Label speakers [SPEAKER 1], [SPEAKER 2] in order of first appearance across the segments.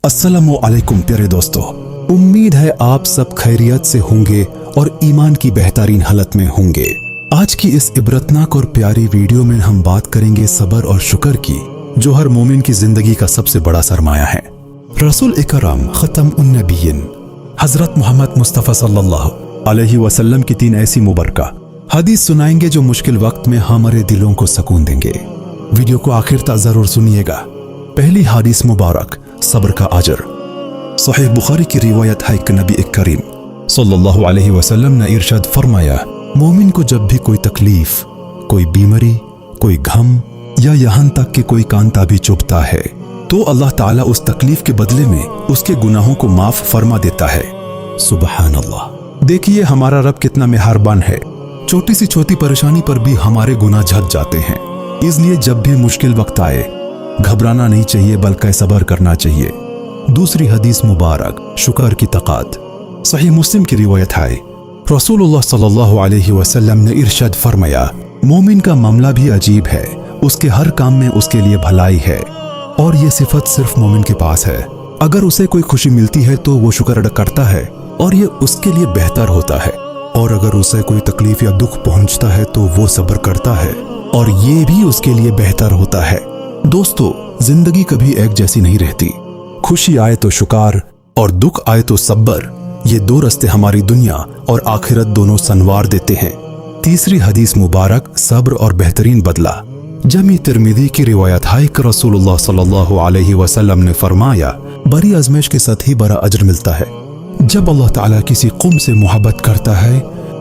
[SPEAKER 1] अस्सलामु अलैकुम प्यारे दोस्तों, उम्मीद है आप सब खैरियत से होंगे और ईमान की बेहतरीन हालत में होंगे। आज की इस इबरतनाक और प्यारी वीडियो में हम बात करेंगे सब्र और शुक्र की, जो हर मोमिन की जिंदगी का सबसे बड़ा सरमाया है। रसूल इकराम खत्म उन नबीय्यीन हजरत मोहम्मद मुस्तफ़ा सल्लल्लाहु अलैहि वसल्लम की 3 ऐसी मुबारका हदीस सुनाएंगे जो मुश्किल वक्त में हमारे दिलों को सुकून देंगे। वीडियो को आखिर तक जरूर सुनिएगा। पहली हदीस मुबारक, सब्र का अजर। सहीह बुखारी की रिवायत है कि नबी करीम सल्लल्लाहु अलैहि वसल्लम ने इरशाद फरमाया, मोमिन को जब भी कोई तकलीफ, कोई बीमारी, कोई गम या यहाँ तक कि कोई कांटा भी चुभता है तो अल्लाह ताला उस तकलीफ के बदले में उसके गुनाहों को माफ फरमा देता है। सुबहान अल्लाह। देखिए हमारा रब कितना मेहरबान है। छोटी सी छोटी परेशानी पर भी हमारे गुनाह झड़ जाते हैं। इसलिए जब भी मुश्किल वक्त आए घबराना नहीं चाहिए बल्कि सब्र करना चाहिए। दूसरी हदीस मुबारक, शुक्र की ताकत। सही मुस्लिम की रिवायत है, रसूलुल्लाह सल्लल्लाहु अलैहि वसल्लम ने इरशाद फरमाया, मोमिन का मामला भी अजीब है, उसके हर काम में उसके लिए भलाई है और ये सिफत सिर्फ मोमिन के पास है। अगर उसे कोई खुशी मिलती है तो वो शुक्र अदा करता है और ये उसके लिए बेहतर होता है, और अगर उसे कोई तकलीफ या दुख पहुंचता है तो वो सब्र करता है और ये भी उसके लिए बेहतर होता है। दोस्तों, जिंदगी कभी एक जैसी नहीं रहती। खुशी आए तो शुक्र और दुख आए तो सब्र, ये 2 रास्ते हमारी दुनिया और आखिरत दोनों संवार देते हैं। तीसरी हदीस मुबारक, सब्र और बेहतरीन बदला। जमी तिरमिज़ी की रिवायत है कि रसूलुल्लाह सल्लल्लाहु अलैहि वसल्लम ने फरमाया, बड़ी आजमाइश के साथ ही बड़ा अजर मिलता है। जब अल्लाह ताला किसी कौम से मोहब्बत करता है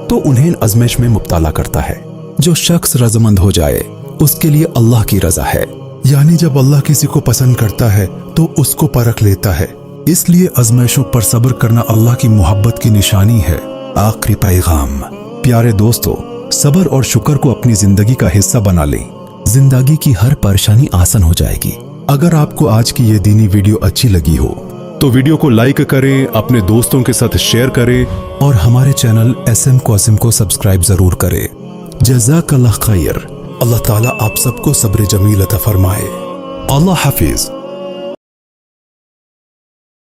[SPEAKER 1] तो उन्हें आजमाइश में मुब्तला करता है। जो शख्स रज़ामंद हो जाए उसके लिए अल्लाह की रजा है, यानी जब अल्लाह किसी को पसंद करता है तो उसको परख लेता है। इसलिए आजमाइशों पर सब्र करना अल्लाह की मोहब्बत की निशानी है। आखिरी पैगाम, प्यारे दोस्तों, सब्र और शुक्र को अपनी जिंदगी का हिस्सा बना लें। जिंदगी की हर परेशानी आसान हो जाएगी। अगर आपको आज की ये दीनी वीडियो अच्छी लगी हो तो वीडियो को लाइक करें, अपने दोस्तों के साथ शेयर करें और हमारे चैनल SM क़ासिम को सब्सक्राइब जरूर करें। जज़ाकल्लाह खैर। अल्लाह ताला आप सबको सब्र जमील अता फरमाए। अल्लाह हाफिज।